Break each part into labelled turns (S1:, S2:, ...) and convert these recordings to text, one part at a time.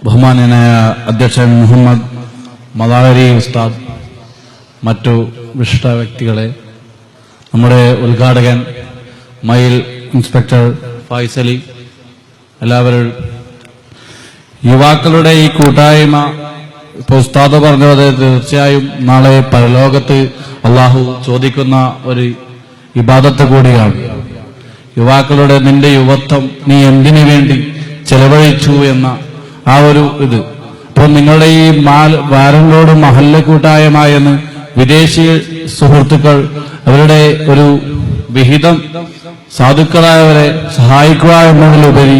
S1: ബഹുമാന്യനായ അധ്യക്ഷൻ മുഹമ്മദ് മദാരി ഉസ്താദ്, മറ്റു വിശിഷ്ട വ്യക്തികളെ, നമ്മുടെ ഉദ്ഘാടകൻ മയിൽ ഇൻസ്പെക്ടർ ഫൈസലി, എല്ലാവരും, യുവാക്കളുടെ ഈ കൂട്ടായ്മ ഇപ്പോൾ ഉസ്താദ് പറഞ്ഞത് തീർച്ചയായും നാളെ പരലോകത്ത് അള്ളാഹു ചോദിക്കുന്ന ഒരു ഇബാദത്ത് കൂടിയാണ്. യുവാക്കളുടെ നിന്റെ യുവത്വം നീ എന്തിനു വേണ്ടി ചെലവഴിച്ചു എന്ന ആ ഒരു ഇത്. അപ്പോൾ നിങ്ങളുടെ ഈ വാരങ്ങളോട് മഹല്ല കൂട്ടായ്മയെന്ന് വിദേശി സുഹൃത്തുക്കൾ അവരുടെ ഒരു വിഹിതം സാധുക്കളായവരെ സഹായിക്കുക എന്നതിലുപരി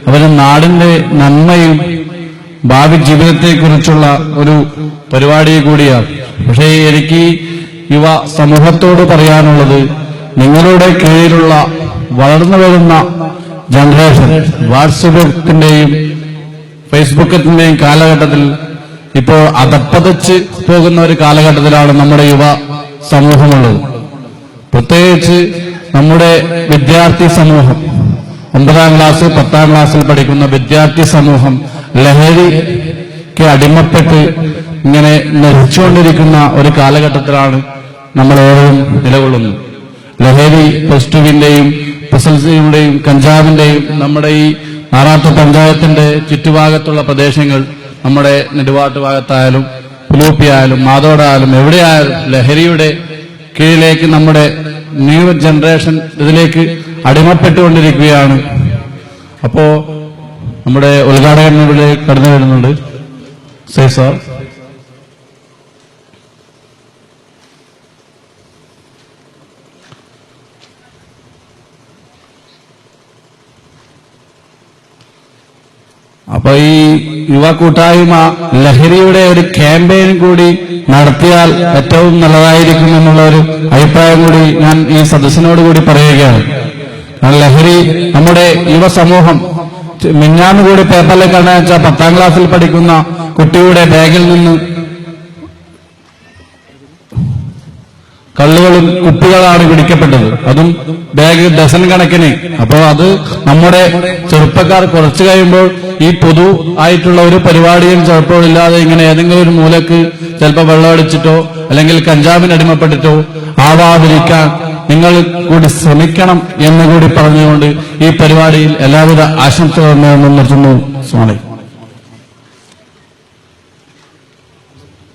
S1: അവരുടെ നാടിന്റെ നന്മയും ഭാവി ജീവിതത്തെക്കുറിച്ചുള്ള ഒരു പരിപാടി കൂടിയാണ്. പക്ഷേ എനിക്ക് യുവ സമൂഹത്തോട് പറയാനുള്ളത്, നിങ്ങളുടെ കീഴിലുള്ള വളർന്നു വരുന്ന ജനറേഷൻ വാട്സപ്പിന്റെയും ഫേസ്ബുക്കിന്റെയും കാലഘട്ടത്തിൽ ഇപ്പോൾ അധപ്പതിച്ച് പോകുന്ന ഒരു കാലഘട്ടത്തിലാണ് നമ്മുടെ യുവ സമൂഹമുള്ളത്. പ്രത്യേകിച്ച് നമ്മുടെ വിദ്യാർത്ഥി സമൂഹം, 9ാം ക്ലാസ് 10ാം ക്ലാസ്സിൽ പഠിക്കുന്ന വിദ്യാർത്ഥി സമൂഹം ലഹരിക്ക് അടിമപ്പെട്ട് ഇങ്ങനെ നശിച്ചുകൊണ്ടിരിക്കുന്ന ഒരു കാലഘട്ടത്തിലാണ് നമ്മളോരോരും നിലകൊള്ളുന്നത്. ലഹരി പ്ലസ്2വിന്റെയും SSLCയുടെയും കഞ്ചാവിന്റെയും നമ്മുടെ ഈ നാറാത്ത് പഞ്ചായത്തിന്റെ ചുറ്റുഭാഗത്തുള്ള പ്രദേശങ്ങൾ, നമ്മുടെ നെടുവാട്ട് ഭാഗത്തായാലും പുലൂപ്പിയായാലും മാതോടായാലും എവിടെയായാലും ലഹരിയുടെ കീഴിലേക്ക് നമ്മുടെ ന്യൂ ജനറേഷൻ ഇതിലേക്ക് അടിമപ്പെട്ടുകൊണ്ടിരിക്കുകയാണ്. അപ്പോ നമ്മുടെ ഉദ്ഘാടകൻ ഇവിടെ കടന്നു വരുന്നുണ്ട്. സാർ, അപ്പൊ ഈ യുവ കൂട്ടായ്മ ലഹരിയുടെ ഒരു ക്യാമ്പയിൻ കൂടി നടത്തിയാൽ ഏറ്റവും നല്ലതായിരിക്കും എന്നുള്ള ഒരു അഭിപ്രായം കൂടി ഞാൻ ഈ സദസ്സിനോട് കൂടി പറയുകയാണ്. ലഹരി നമ്മുടെ യുവ സമൂഹം മിഞ്ഞാന്ന് കൂടി പേപ്പറിൽ കാണാൻ വെച്ചാൽ 10ാം ക്ലാസ്സിൽ പഠിക്കുന്ന കുട്ടിയുടെ ബാഗിൽ നിന്ന് കള്ളുകളും കുപ്പികളാണ് പിടിക്കപ്പെട്ടത്. അതും ബാഗ് ഡസൻ കണക്കിന്. അപ്പോൾ അത് നമ്മുടെ ചെറുപ്പക്കാർ കുറച്ചു കഴിയുമ്പോൾ ഈ പൊതു ആയിട്ടുള്ള ഒരു പരിപാടിയും ചിലപ്പോൾ ഇല്ലാതെ ഇങ്ങനെ ഏതെങ്കിലും ഒരു മൂലക്ക് ചിലപ്പോൾ വെള്ളമടിച്ചിട്ടോ അല്ലെങ്കിൽ കഞ്ചാവിന് അടിമപ്പെട്ടിട്ടോ ആവാതിരിക്കാൻ നിങ്ങൾ കൂടി ശ്രമിക്കണം എന്ന് കൂടി പറഞ്ഞുകൊണ്ട് ഈ പരിപാടിയിൽ എല്ലാവിധ ആശംസകളും നിർത്തുന്നു. സ്വാഗതം.